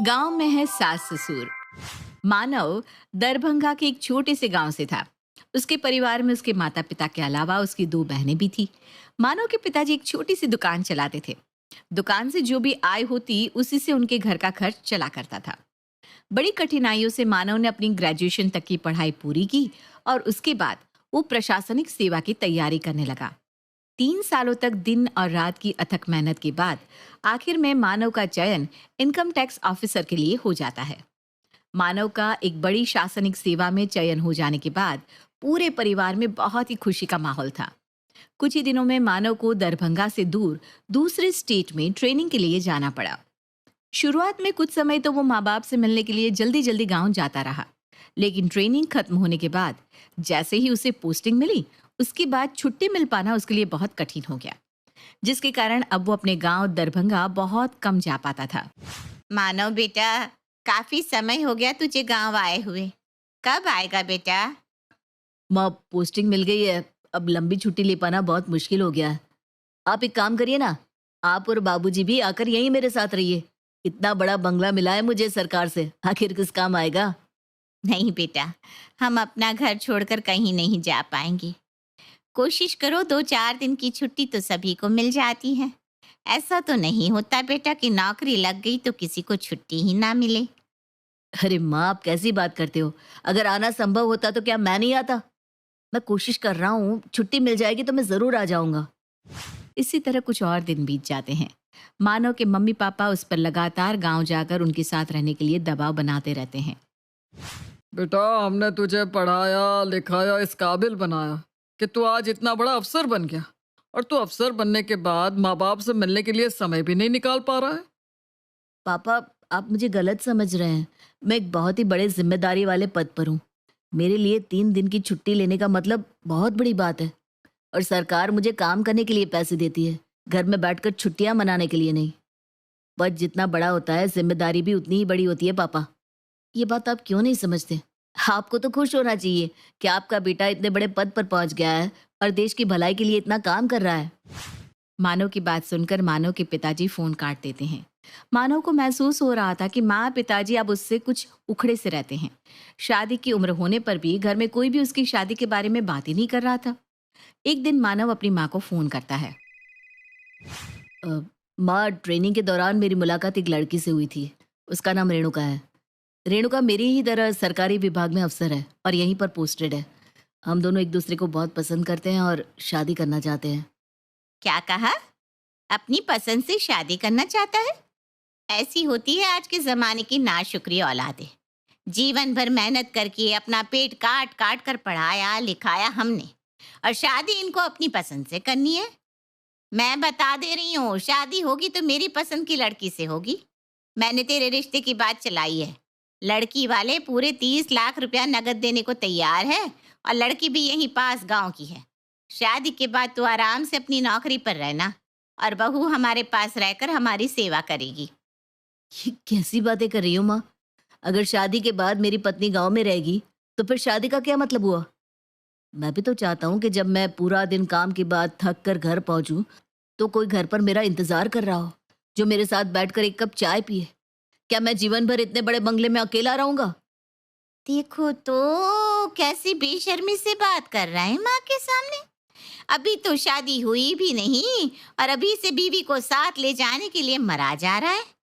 गांव में है सास ससुर। मानव दरभंगा के एक छोटे से गांव से था। उसके परिवार में उसके माता पिता के अलावा उसकी दो बहनें भी थी। मानव के पिताजी एक छोटी सी दुकान चलाते थे। दुकान से जो भी आय होती उसी से उनके घर का खर्च चला करता था। बड़ी कठिनाइयों से मानव ने अपनी ग्रेजुएशन तक की पढ़ाई पूरी की और उसके बाद वो प्रशासनिक सेवा की तैयारी करने लगा। 3 सालों तक दिन और रात की अथक मेहनत के बाद आखिर में मानव का चयन इनकम टैक्स ऑफिसर के लिए हो जाता है। मानव का एक बड़ी शासनिक सेवा में चयन हो जाने के बाद पूरे परिवार में बहुत ही खुशी का माहौल था। कुछ ही दिनों में मानव को दरभंगा से दूर दूसरे स्टेट में ट्रेनिंग के लिए जाना पड़ा। शुरुआत में कुछ समय तो वो माँ बाप से मिलने के लिए जल्दी जल्दी गांव जाता रहा, लेकिन ट्रेनिंग खत्म होने के बाद जैसे ही उसे पोस्टिंग मिली उसके बाद छुट्टी मिल पाना उसके लिए बहुत कठिन हो गया, जिसके कारण अब वो अपने गांव दरभंगा बहुत कम जा पाता था। मानव बेटा, काफी समय हो गया तुझे गांव आए हुए। कब आएगा बेटा? माँ, पोस्टिंग मिल गई है। अब लंबी छुट्टी ले पाना बहुत मुश्किल हो गया है। आप एक काम करिए ना, आप और बाबूजी भी आकर यहीं मेरे साथ रहिए। इतना बड़ा बंगला मिला है मुझे सरकार से, आखिर किस काम आएगा। नहीं बेटा, हम अपना घर छोड़कर कहीं नहीं जा पाएंगे। कोशिश करो, 2-4 दिन की छुट्टी तो सभी को मिल जाती है। ऐसा तो नहीं होता बेटा कि नौकरी लग गई तो किसी को छुट्टी ही ना मिले। अरे माँ, आप कैसी बात करते हो? अगर आना संभव होता तो क्या मैं नहीं आता? मैं कोशिश कर रहा हूँ, छुट्टी मिल जाएगी तो मैं जरूर आ जाऊंगा। इसी तरह कुछ और दिन बीत जाते हैं। मानव के मम्मी पापा उस पर लगातार गांव जाकर उनके साथ रहने के लिए दबाव बनाते रहते हैं। बेटा, हमने तुझे पढ़ाया लिखाया, इस काबिल बनाया कि तू आज इतना बड़ा अफसर बन गया, और तू अफसर बनने के बाद माँ बाप से मिलने के लिए समय भी नहीं निकाल पा रहा है। पापा, आप मुझे गलत समझ रहे हैं। मैं एक बहुत ही बड़े जिम्मेदारी वाले पद पर हूँ। मेरे लिए 3 दिन की छुट्टी लेने का मतलब बहुत बड़ी बात है। और सरकार मुझे काम करने के लिए पैसे देती है, घर में बैठकर छुट्टियां मनाने के लिए नहीं। पद जितना बड़ा होता है, जिम्मेदारी भी उतनी ही बड़ी होती है पापा। ये बात आप क्यों नहीं समझते? आपको तो खुश होना चाहिए कि आपका बेटा इतने बड़े पद पर पहुंच गया है और देश की भलाई के लिए इतना काम कर रहा है। मानव की बात सुनकर मानव के पिताजी फोन काट देते हैं। मानव को महसूस हो रहा था कि माँ पिताजी अब उससे कुछ उखड़े से रहते हैं। शादी की उम्र होने पर भी घर में कोई भी उसकी शादी के बारे में बात ही नहीं कर रहा था। एक दिन मानव अपनी माँ को फोन करता है। अ, माँ, ट्रेनिंग के दौरान मेरी मुलाकात एक लड़की से हुई थी। उसका नाम रेणुका है। रेणुका मेरी ही तरह सरकारी विभाग में अफसर है और यहीं पर पोस्टेड है। हम दोनों एक दूसरे को बहुत पसंद करते हैं और शादी करना चाहते हैं। क्या कहा? अपनी पसंद से शादी करना चाहता है? ऐसी होती है आज के जमाने की नाशुक्री औलादें। जीवन भर मेहनत करके अपना पेट काट काट कर पढ़ाया लिखाया हमने, और शादी इनको अपनी पसंद से करनी है। मैं बता दे रही हूँ, शादी होगी तो मेरी पसंद की लड़की से होगी। मैंने तेरे रिश्ते की बात चलाई है। लड़की वाले पूरे 30 लाख रुपया नगद देने को तैयार है, और लड़की भी यहीं पास गांव की है। शादी के बाद तू आराम से अपनी नौकरी पर रहना, और बहू हमारे पास रहकर हमारी सेवा करेगी। ये कैसी बातें कर रही हो माँ? अगर शादी के बाद मेरी पत्नी गांव में रहेगी तो फिर शादी का क्या मतलब हुआ? मैं भी तो चाहता हूँ कि जब मैं पूरा दिन काम के बाद थक कर घर पहुंचूं तो कोई घर पर मेरा इंतजार कर रहा हो, जो मेरे साथ बैठकर एक कप चाय पिए। क्या मैं जीवन भर इतने बड़े बंगले में अकेला रहूंगा? देखो तो कैसी बेशर्मी से बात कर रहा है माँ के सामने। अभी तो शादी हुई भी नहीं, और अभी से बीवी को साथ ले जाने के लिए मरा जा रहा है।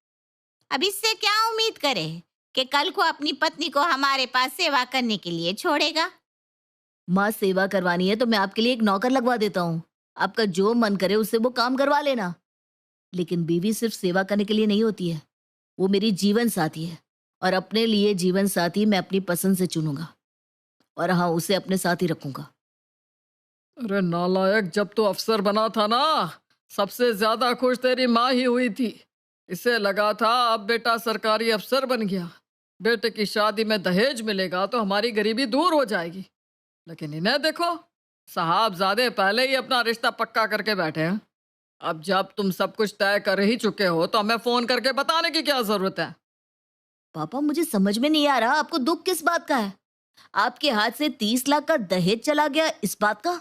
अब इससे क्या उम्मीद करे कि कल को अपनी पत्नी को हमारे पास सेवा करने के लिए छोड़ेगा? माँ, सेवा करवानी है तो मैं आपके लिए एक नौकर लगवा देता हूँ। आपका जो मन करे उससे वो काम करवा लेना। लेकिन बीवी सिर्फ सेवा करने के लिए नहीं होती है, वो मेरी जीवन साथी है। और अपने लिए जीवन साथी मैं अपनी पसंद से चुनूंगा, और हाँ, उसे अपने साथ ही रखूंगा। अरे नालायक, जब तू अफसर बना था ना, सबसे ज्यादा खुश तेरी माँ ही हुई थी। इसे लगा था अब बेटा सरकारी अफसर बन गया, बेटे की शादी में दहेज मिलेगा तो हमारी गरीबी दूर हो जाएगी। लेकिन इन्हें देखो, साहबजादे पहले ही अपना रिश्ता पक्का करके बैठे हैं। अब जब तुम सब कुछ तय कर ही चुके हो तो हमें फोन करके बताने की क्या जरूरत है? पापा, मुझे समझ में नहीं आ रहा, आपको दुख किस बात का है? आपके हाथ से 30 लाख का दहेज चला गया इस बात का,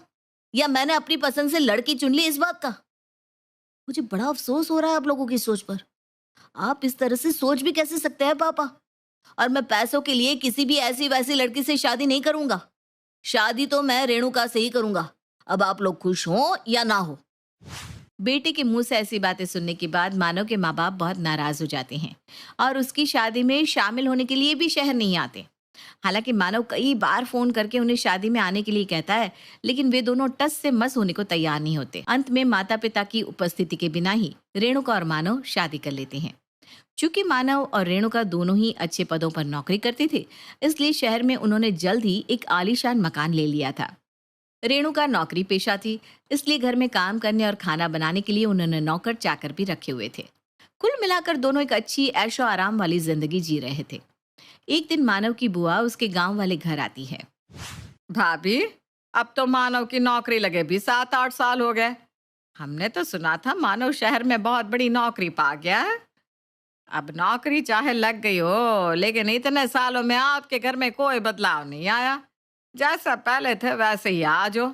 या मैंने अपनी पसंद से लड़की चुन ली इस बात का? मुझे बड़ा अफसोस हो रहा है आप लोगों की सोच पर। आप इस तरह से सोच भी कैसे सकते हैं पापा? और मैं पैसों के लिए किसी भी ऐसी वैसी लड़की से शादी नहीं करूंगा। शादी तो मैं रेणुका से ही करूंगा। अब आप लोग खुश हो या ना हो। बेटे के मुंह से ऐसी बातें सुनने के बाद मानव के माँ बाप बहुत नाराज हो जाते हैं और उसकी शादी में शामिल होने के लिए भी शहर नहीं आते। हालांकि मानव कई बार फोन करके उन्हें शादी में आने के लिए कहता है, लेकिन वे दोनों टस से मस होने को तैयार नहीं होते। अंत में माता पिता की उपस्थिति के बिना ही रेणुका और मानव शादी कर लेते हैं। चूंकि मानव और रेणुका दोनों ही अच्छे पदों पर नौकरी करते थे, इसलिए शहर में उन्होंने जल्द ही एक आलीशान मकान ले लिया था। रेणुका नौकरी पेशा थी, इसलिए घर में काम करने और खाना बनाने के लिए उन्होंने नौकर चाकर भी रखे हुए थे। कुल मिलाकर दोनों एक अच्छी ऐशो आराम वाली जिंदगी जी रहे थे। एक दिन मानव की बुआ उसके गांव वाले घर आती है। भाभी, अब तो मानव की नौकरी लगे भी 7-8 साल हो गए। हमने तो सुना था मानव शहर में बहुत बड़ी नौकरी पा गया है। अब नौकरी चाहे लग गई हो, लेकिन इतने सालों में आपके घर में कोई बदलाव नहीं आया। जैसा पहले थे वैसे ही आज हो।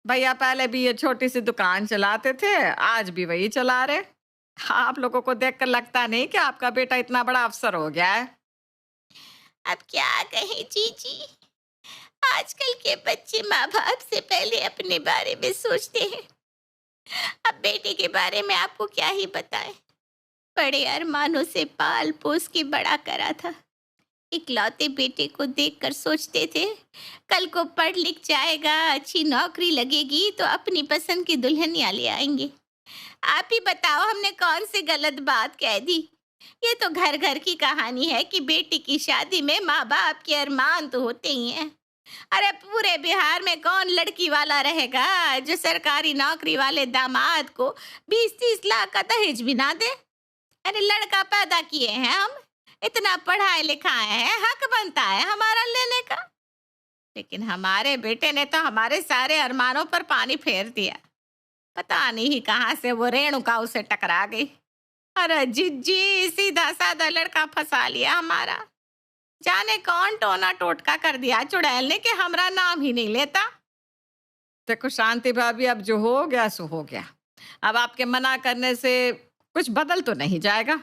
भैया पहले भी ये छोटी सी दुकान चलाते थे, आज भी वही चला रहे। आप लोगों को देखकर लगता नहीं कि आपका बेटा इतना बड़ा अफसर हो गया है। अब क्या कहें जीजी, आजकल के बच्चे माँ बाप से पहले अपने बारे में सोचते हैं। अब बेटे के बारे में आपको क्या ही बताएं। बड़े अरमानों से पाल पोस के बड़ा करा था। इकलौते बेटे को देखकर सोचते थे कल को पढ़ लिख जाएगा, अच्छी नौकरी लगेगी तो अपनी पसंद की दुल्हनिया ले आएंगे। आप ही बताओ हमने कौन सी गलत बात कह दी। ये तो घर घर की कहानी है कि बेटी की शादी में माँ बाप के अरमान तो होते ही हैं। अरे पूरे बिहार में कौन लड़की वाला रहेगा जो सरकारी नौकरी वाले दामाद को 20-30 लाख का दहेज भी ना दे। अरे लड़का पैदा किए हैं हम, इतना पढ़ाए लिखाए हैं, हक बनता है हमारा लेने का। लेकिन हमारे बेटे ने तो हमारे सारे अरमानों पर पानी फेर दिया। पता नहीं कहाँ से वो रेणुका उसे टकरा गई। अरे जिज्जी, सीधा साधा लड़का फंसा लिया हमारा। जाने कौन टोना टोटका कर दिया चुड़ैल ने कि हमारा नाम ही नहीं लेता। देखो शांति भाभी, अब जो हो गया सो हो गया। अब आपके मना करने से कुछ बदल तो नहीं जाएगा।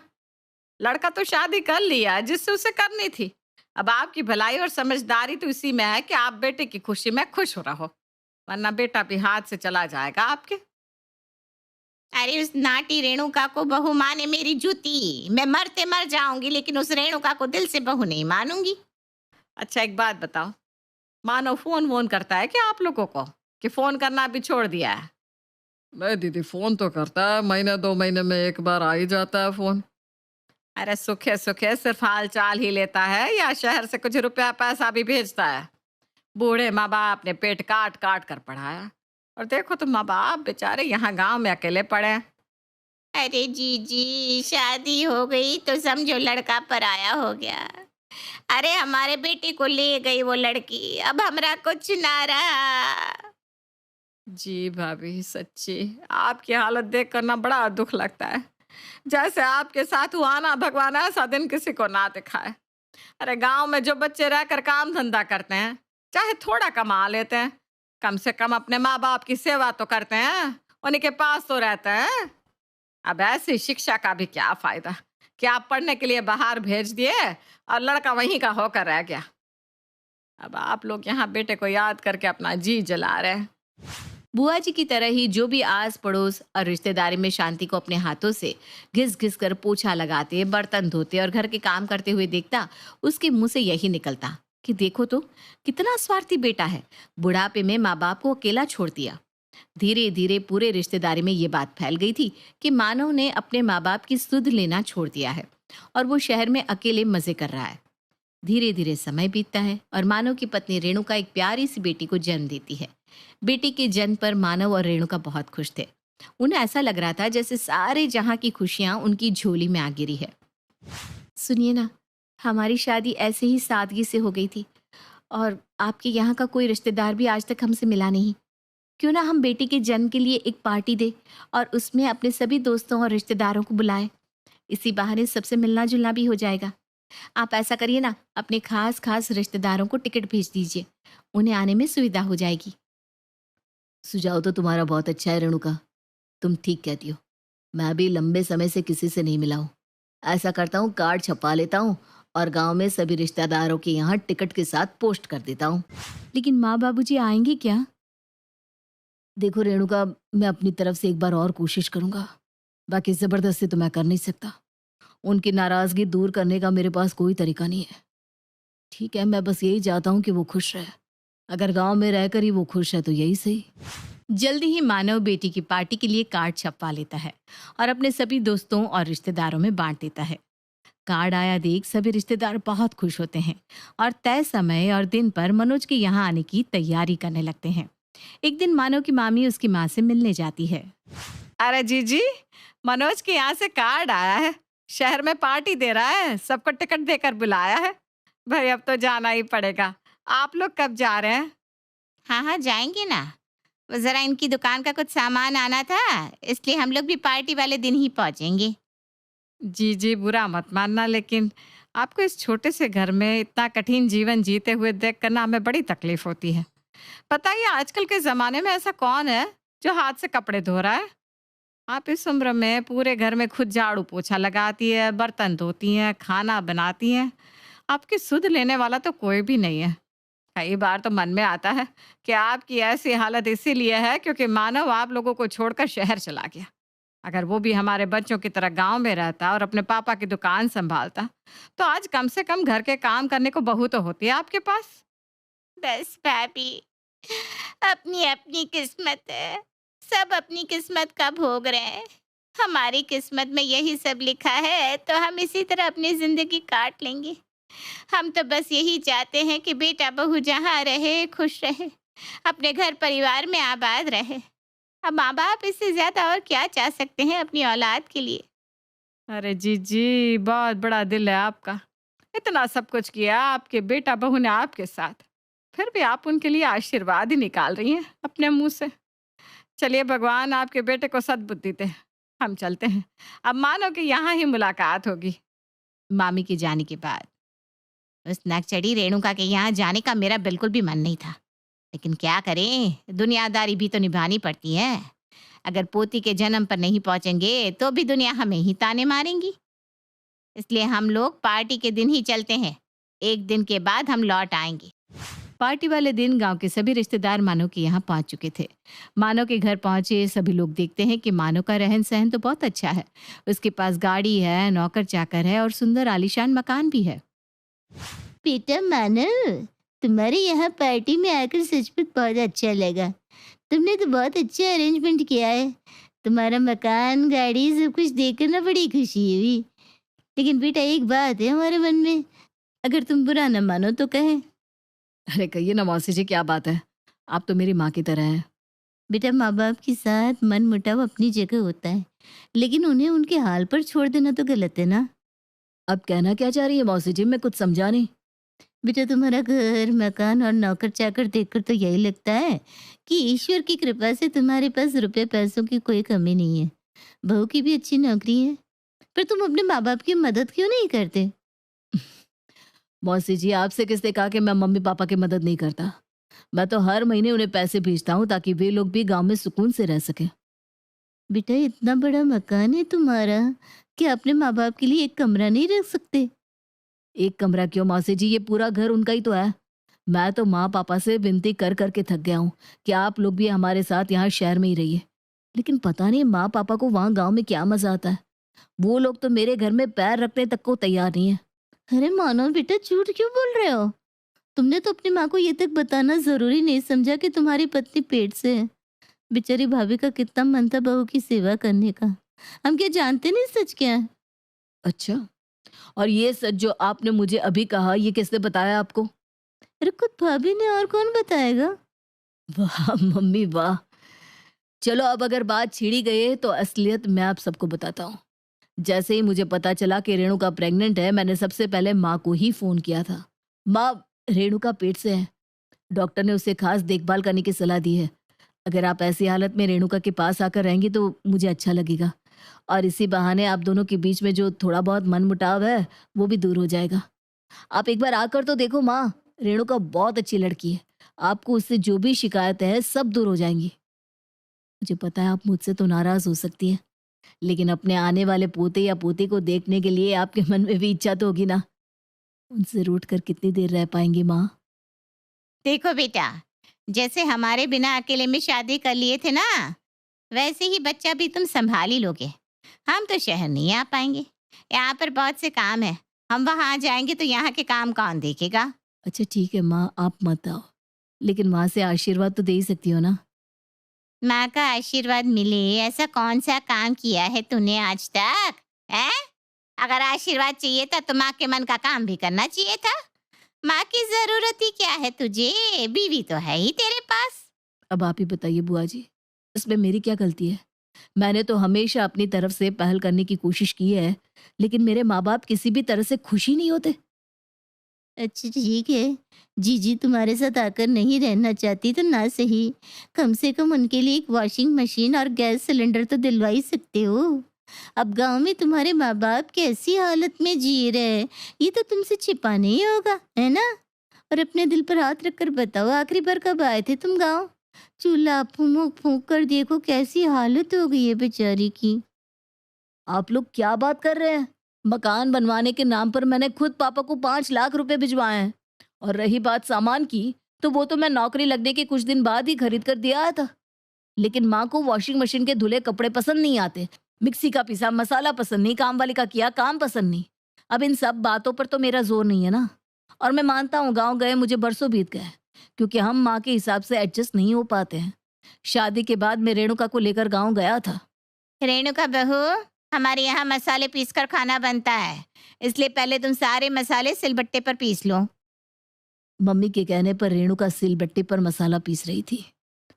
लड़का तो शादी कर लिया जिससे उसे करनी थी। अब आपकी भलाई और समझदारी तो इसी में है कि आप बेटे की खुशी में खुश हो रहो, वरना बेटा भी हाथ से चला जाएगा आपके। अरे उस नाटी रेणुका को बहू माने मेरी जूती। मैं मरते मर जाऊंगी लेकिन उस रेणुका को दिल से बहू नहीं मानूंगी। अच्छा एक बात बताओ, मानो फोन वोन करता है क्या आप लोगों को, कि फोन करना भी छोड़ दिया है? नहीं दीदी, फोन तो करता है, महीने 2 महीने में एक बार आ ही जाता है फोन। अरे सुखे सुखे सिर्फ हाल चाल ही लेता है या शहर से कुछ रुपया पैसा भी भेजता है? बूढ़े माँ बाप ने पेट काट काट कर पढ़ाया, और देखो तो माँ बाप बेचारे यहाँ गांव में अकेले पड़े हैं। अरे जीजी, शादी हो गई तो समझो लड़का पराया हो गया। अरे हमारे बेटे को ले गई वो लड़की, अब हमरा कुछ ना रहा। जी भाभी, सच्ची आपकी हालत देख कर ना बड़ा दुख लगता है। जैसे आपके साथ हुआ ना, भगवान ऐसा दिन किसी को ना दिखाए। अरे गांव में जो बच्चे रहकर काम धंधा करते हैं, चाहे थोड़ा कमा लेते हैं, कम से कम अपने माँ बाप की सेवा तो करते हैं, उन्हीं के पास तो रहते हैं। अब ऐसी शिक्षा का भी क्या फायदा कि आप पढ़ने के लिए बाहर भेज दिए और लड़का वहीं का होकर रह गया। अब आप लोग यहाँ बेटे को याद करके अपना जी जला रहे हैं। बुआ जी की तरह ही जो भी आस पड़ोस और रिश्तेदारी में शांति को अपने हाथों से घिस घिस कर पोछा लगाते, बर्तन धोते और घर के काम करते हुए देखता, उसके मुंह से यही निकलता कि देखो तो कितना स्वार्थी बेटा है, बुढ़ापे में माँ बाप को अकेला छोड़ दिया। धीरे धीरे पूरे रिश्तेदारी में ये बात फैल गई थी कि मानव ने अपने माँ बाप की सुध लेना छोड़ दिया है और वो शहर में अकेले मजे कर रहा है। धीरे धीरे समय बीतता है और मानव की पत्नी रेणुका एक प्यारी सी बेटी को जन्म देती है। बेटी के जन्म पर मानव और रेणुका बहुत खुश थे। उन्हें ऐसा लग रहा था जैसे सारे जहां की खुशियां उनकी झोली में आ गिरी है। सुनिए ना, हमारी शादी ऐसे ही सादगी से हो गई थी और आपके यहाँ का कोई रिश्तेदार भी आज तक हमसे मिला नहीं। क्यों ना हम बेटी के जन्म के लिए एक पार्टी दे और उसमें अपने सभी दोस्तों और रिश्तेदारों को बुलाएं। इसी बहाने सबसे मिलना जुलना भी हो जाएगा। आप ऐसा करिए ना, अपने खास खास रिश्तेदारों को टिकट भेज दीजिए, उन्हें आने में सुविधा हो जाएगी। सुझाव तो तुम्हारा बहुत अच्छा है रेणुका, तुम ठीक कहती हो। मैं भी लंबे समय से किसी से नहीं मिला हूँ। ऐसा करता हूँ, कार्ड छपा लेता हूँ और गांव में सभी रिश्तेदारों के यहाँ टिकट के साथ पोस्ट कर देता हूँ। लेकिन माँ बाबूजी आएंगे क्या? देखो रेणुका, मैं अपनी तरफ से एक बार और कोशिश करूंगा, बाकी जबरदस्ती तो मैं कर नहीं सकता। उनकी नाराजगी दूर करने का मेरे पास कोई तरीका नहीं है। ठीक है, मैं बस यही चाहता हूँ कि वो खुश रहे। अगर गांव में रहकर ही वो खुश है तो यही सही। जल्दी ही मानव बेटी की पार्टी के लिए कार्ड छपवा लेता है और अपने सभी दोस्तों और रिश्तेदारों में बांट देता है। कार्ड आया देख सभी रिश्तेदार बहुत खुश होते हैं और तय समय और दिन पर मनोज के यहाँ आने की तैयारी करने लगते हैं। एक दिन मानव की मामी उसकी माँ से मिलने जाती है। अरे जीजी, मनोज के यहाँ से कार्ड आया है, शहर में पार्टी दे रहा है, सबको टिकट देकर बुलाया है। भाई अब तो जाना ही पड़ेगा। आप लोग कब जा रहे हैं? हाँ हाँ, जाएंगे ना। वो जरा इनकी दुकान का कुछ सामान आना था, इसलिए हम लोग भी पार्टी वाले दिन ही पहुंचेंगे। जी बुरा मत मानना, लेकिन आपको इस छोटे से घर में इतना कठिन जीवन जीते हुए देख कर ना हमें बड़ी तकलीफ होती है। पता ही आजकल के ज़माने में ऐसा कौन है जो हाथ से कपड़े धो रहा है? आप इस उम्र में पूरे घर में खुद झाड़ू पोछा लगाती है, बर्तन धोती हैं, खाना बनाती हैं। आपकी सुध लेने वाला तो कोई भी नहीं है। कई बार तो मन में आता है कि आपकी ऐसी हालत इसीलिए है क्योंकि मानव आप लोगों को छोड़कर शहर चला गया। अगर वो भी हमारे बच्चों की तरह गांव में रहता और अपने पापा की दुकान संभालता तो आज कम से कम घर के काम करने को बहू तो होती है आपके पास। बस भाभी, अपनी अपनी किस्मत है, सब अपनी किस्मत का भोग रहे हैं। हमारी किस्मत में यही सब लिखा है तो हम इसी तरह अपनी जिंदगी काट लेंगे। हम तो बस यही चाहते हैं कि बेटा बहू जहाँ रहे खुश रहे, अपने घर परिवार में आबाद रहे। अब माँ बाप इससे ज्यादा और क्या चाह सकते हैं अपनी औलाद के लिए। अरे जी बहुत बड़ा दिल है आपका। इतना सब कुछ किया आपके बेटा बहू ने आपके साथ, फिर भी आप उनके लिए आशीर्वाद ही निकाल रही हैं अपने मुंह से। चलिए भगवान आपके बेटे को सद्बुद्धि दे। हम चलते हैं, अब मानो कि यहाँ ही मुलाकात होगी। मामी के जाने के बाद उस नकचड़ी रेणुका के यहाँ जाने का मेरा बिल्कुल भी मन नहीं था, लेकिन क्या करें, दुनियादारी भी तो निभानी पड़ती है। अगर पोती के जन्म पर नहीं पहुंचेंगे तो भी दुनिया हमें ही ताने मारेंगी। इसलिए हम लोग पार्टी के दिन ही चलते हैं, एक दिन के बाद हम लौट आएंगे। पार्टी वाले दिन गांव के सभी रिश्तेदार मानव के यहाँ पहुंच चुके थे। मानव के घर पहुंचे सभी लोग देखते हैं कि मानव का रहन सहन तो बहुत अच्छा है। उसके पास गाड़ी है, नौकर चाकर है और सुंदर आलीशान मकान भी है। बेटा मानव, तुम्हारे यहाँ पार्टी में आकर सचमुच बहुत अच्छा लगा। तुमने तो बहुत अच्छा अरेंजमेंट किया है। तुम्हारा मकान, गाड़ी सब कुछ देखकर ना बड़ी खुशी हुई। लेकिन बेटा एक बात है हमारे मन में, अगर तुम बुरा न मानो तो कहें। अरे कहिए ना मौसी जी, क्या बात है? आप तो मेरी माँ की तरह हैं। बेटा माँ बाप के साथ मन मुटाव अपनी जगह होता है, लेकिन उन्हें उनके हाल पर छोड़ देना तो गलत है ना। अब कहना क्या चाह रही है मौसी जी? मैं कुछ समझा नहीं। बेटा तुम्हारा घर, मकान और नौकर चाकर देखकर तो यही लगता है कि ईश्वर की कृपा से तुम्हारे पास रुपए पैसों की कोई कमी नहीं है। बहू की भी अच्छी नौकरी है, पर तुम अपने माँ बाप की मदद क्यों नहीं करते? मौसी जी, आपसे किसने कहा कि मैं मम्मी पापा की मदद नहीं करता? मैं तो हर महीने उन्हें पैसे भेजता हूँ ताकि वे लोग भी गांव में सुकून से रह सके। बेटा इतना बड़ा मकान है तुम्हारा, क्या अपने माँ बाप के लिए एक कमरा नहीं रख सकते? एक कमरा क्यों मौसी जी, ये पूरा घर उनका ही तो है। मैं तो माँ पापा से विनती कर करके थक गया हूँ कि आप लोग भी हमारे साथ यहाँ शहर में ही रहिए, लेकिन पता नहीं माँ पापा को वहाँ गांव में क्या मजा आता है। वो लोग तो मेरे घर में पैर रखने तक को तैयार नहीं है। अरे मानो बेटा, झूठ क्यों बोल रहे हो? तुमने तो अपनी माँ को ये तक बताना जरूरी नहीं समझा कि तुम्हारी पत्नी पेट से है। बेचारी भाभी का कितना मन था बहू की सेवा करने का। हम क्या जानते नहीं सच क्या है? अच्छा, और ये सच जो आपने मुझे अभी कहा, ये किसने बताया आपको? अरे खुद भाभी ने, और कौन बताएगा? वाह मम्मी वाह। चलो अब अगर बात छिड़ी गई है तो असलियत मैं आप सबको बताता हूँ। जैसे ही मुझे पता चला कि रेणुका प्रेग्नेंट है, मैंने सबसे पहले माँ को ही फोन किया था। माँ, रेणुका पेट से है। डॉक्टर ने उसे खास देखभाल करने की सलाह दी है। अगर आप ऐसी हालत में रेणुका के पास आकर रहेंगी तो मुझे अच्छा लगेगा, और इसी बहाने आप दोनों के बीच में जो थोड़ा बहुत मनमुटाव है वो भी दूर हो जाएगा। आप एक बार आकर तो देखो माँ, रेणुका बहुत अच्छी लड़की है। आपको उससे जो भी शिकायत है सब दूर हो जाएंगी। मुझे पता है आप मुझसे तो नाराज हो सकती हैं, लेकिन अपने आने वाले पोते या पोती को देखने के लिए आपके मन में भी इच्छा तो होगी ना। उनसे रूठ कर कितनी देर रह पाएंगी माँ? देखो बेटा, जैसे हमारे बिना अकेले में शादी कर लिए थे ना, वैसे ही बच्चा भी तुम संभाल ही लोगे। हम तो शहर नहीं आ पाएंगे, यहाँ पर बहुत से काम है। हम वहाँ जाएंगे तो यहाँ के काम कौन देखेगा? अच्छा ठीक है माँ, आप मत आओ, लेकिन माँ से आशीर्वाद तो दे ही सकती हो ना। माँ का आशीर्वाद मिले ऐसा कौन सा काम किया है तूने आज तक? है? अगर आशीर्वाद चाहिए था तो माँ के मन का काम भी करना चाहिए था। माँ की जरूरत ही क्या है तुझे? बीवी तो है ही तेरे पास। अब आप ही बताइए बुआ जी, इसमें मेरी क्या गलती है? मैंने तो हमेशा अपनी तरफ से पहल करने की कोशिश की है, लेकिन मेरे माँ बाप किसी भी तरह से खुश ही नहीं होते। अच्छा ठीक है, जीजी तुम्हारे साथ आकर नहीं रहना चाहती तो ना सही, कम से कम उनके लिए एक वॉशिंग मशीन और गैस सिलेंडर तो दिलवा ही सकते हो। अब गांव में तुम्हारे माँ बाप कैसी हालत में जी रहे हैं, ये तो तुमसे छिपाना ही होगा, है ना? और अपने दिल पर हाथ रखकर बताओ, आखिरी बार कब आए थे तुम गांव? चूल्हा फूंक फूंक कर देखो कैसी हालत हो गई है बेचारी की। आप लोग क्या बात कर रहे हैं? मकान बनवाने के नाम पर मैंने खुद पापा को 5 लाख रुपए भिजवाए हैं। और रही बात सामान की, तो वो तो मैं नौकरी लगने के कुछ दिन बाद ही खरीद कर दिया आया था। लेकिन माँ को वॉशिंग मशीन के धुले कपड़े पसंद नहीं आते, मिक्सी का पिसा मसाला पसंद नहीं, काम वाली का किया काम पसंद नहीं। अब इन सब बातों पर तो मेरा जोर नहीं है ना। और मैं मानता हूँ गाँव गए मुझे बरसों बीत गए, क्योंकि हम माँ के हिसाब से एडजस्ट नहीं हो पाते हैं। शादी के बाद मैं रेणुका को लेकर गाँव गया था। रेणुका बहू, हमारे यहाँ मसाले पीसकर खाना बनता है, इसलिए पहले तुम सारे मसाले सिलबट्टे पर पीस लो। मम्मी के कहने पर रेणुका सिलबट्टे पर मसाला पीस रही थी।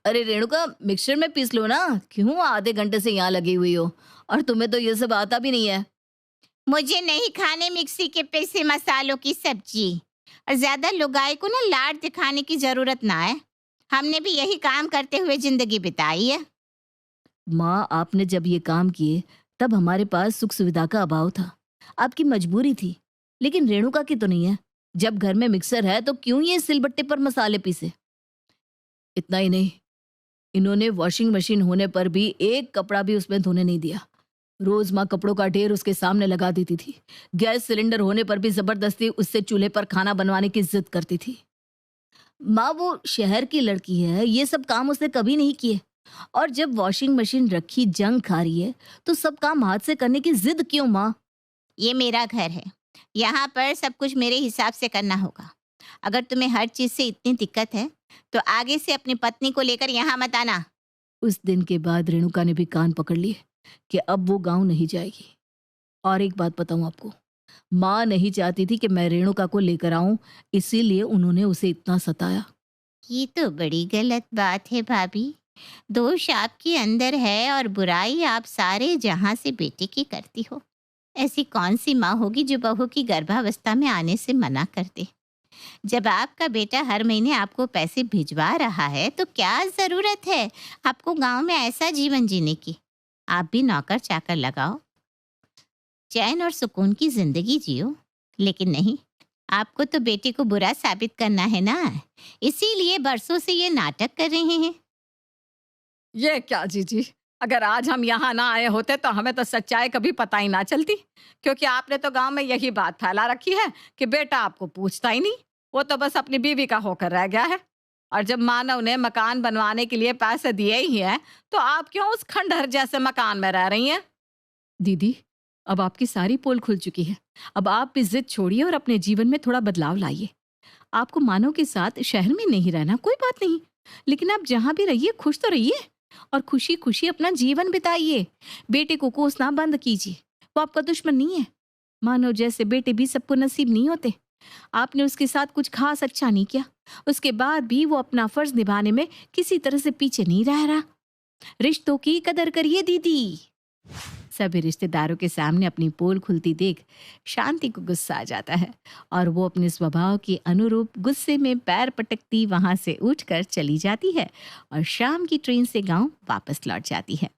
अरे रेणुका, मिक्सर में पीस लो ना, क्यों आधे घंटे से यहाँ लगी हुई हो? और तुम्हें तो ये सब आता भी नहीं है। मुझे नहीं खाने मिक्सी के पीसे मसालों की सब्जी। और ज्यादा लुगाई को ना लाड दिखाने की जरूरत ना है, हमने भी यही काम करते हुए जिंदगी बिताई है। माँ, आपने जब ये काम किए तब हमारे पास सुख सुविधा का अभाव था, आपकी मजबूरी थी, लेकिन रेणुका की तो नहीं है। जब घर में मिक्सर है तो क्यों ये सिलबट्टे पर मसाले पीसे? इतना ही नहीं, इन्होंने वॉशिंग मशीन होने पर भी एक कपड़ा भी उसमें धोने नहीं दिया। रोज माँ कपड़ों का ढेर उसके सामने लगा देती थी। गैस सिलेंडर होने पर भी जबरदस्ती उससे चूल्हे पर खाना बनवाने की जिद करती थी। माँ, वो शहर की लड़की है, ये सब काम उसने कभी नहीं किए। और जब वॉशिंग मशीन रखी जंग खा रही है तो सब काम हाथ से करने की जिद क्यों माँ? ये मेरा घर है, यहाँ पर सब कुछ मेरे हिसाब से करना होगा। अगर तुम्हें हर चीज से इतनी दिक्कत है तो आगे से अपनी पत्नी को लेकर यहाँ मत आना। उस दिन के बाद रेणुका ने भी कान पकड़ लिए कि अब वो गांव नहीं जाएगी। और एक बात बताऊं आपको, माँ नहीं चाहती थी कि मैं रेणुका को लेकर आऊं, इसीलिए उन्होंने उसे इतना सताया। ये तो बड़ी गलत बात है भाभी। दोष आपके अंदर है और बुराई आप सारे जहां से बेटे की करती हो। ऐसी कौन सी माँ होगी जो बहू की गर्भावस्था में आने से मना कर दे? जब आपका बेटा हर महीने आपको पैसे भिजवा रहा है तो क्या जरूरत है आपको गांव में ऐसा जीवन जीने की? आप भी नौकर चाकर लगाओ, चैन और सुकून की जिंदगी जियो। लेकिन नहीं, आपको तो बेटे को बुरा साबित करना है ना, इसीलिए बरसों से ये नाटक कर रहे हैं। ये क्या जीजी, अगर आज हम यहाँ ना आए होते तो हमें तो सच्चाई कभी पता ही ना चलती, क्योंकि आपने तो गांव में यही बात फैला रखी है कि बेटा आपको पूछता ही नहीं, वो तो बस अपनी बीवी का होकर रह गया है। और जब मानव ने मकान बनवाने के लिए पैसे दिए ही हैं, तो आप क्यों उस खंडहर जैसे मकान में रह रही हैं? दीदी, अब आपकी सारी पोल खुल चुकी है। अब आप भी जिद छोड़िए और अपने जीवन में थोड़ा बदलाव लाइए। आपको मानव के साथ शहर में नहीं रहना, कोई बात नहीं, लेकिन आप जहाँ भी रहिए खुश तो रहिए और खुशी खुशी अपना जीवन बिताइए। बेटे को कोसना बंद कीजिए, वो आपका दुश्मन नहीं है। मानव जैसे बेटे भी सबको नसीब नहीं होते। आपने उसके साथ कुछ खास अच्छा नहीं किया, उसके बाद भी वो अपना फर्ज निभाने में किसी तरह से पीछे नहीं रह रहा। रिश्तों की कदर करिए दीदी। सभी रिश्तेदारों के सामने अपनी पोल खुलती देख शांति को गुस्सा आ जाता है और वो अपने स्वभाव के अनुरूप गुस्से में पैर पटकती वहां से उठकर चली जाती है और शाम की ट्रेन से गांव वापस लौट जाती है।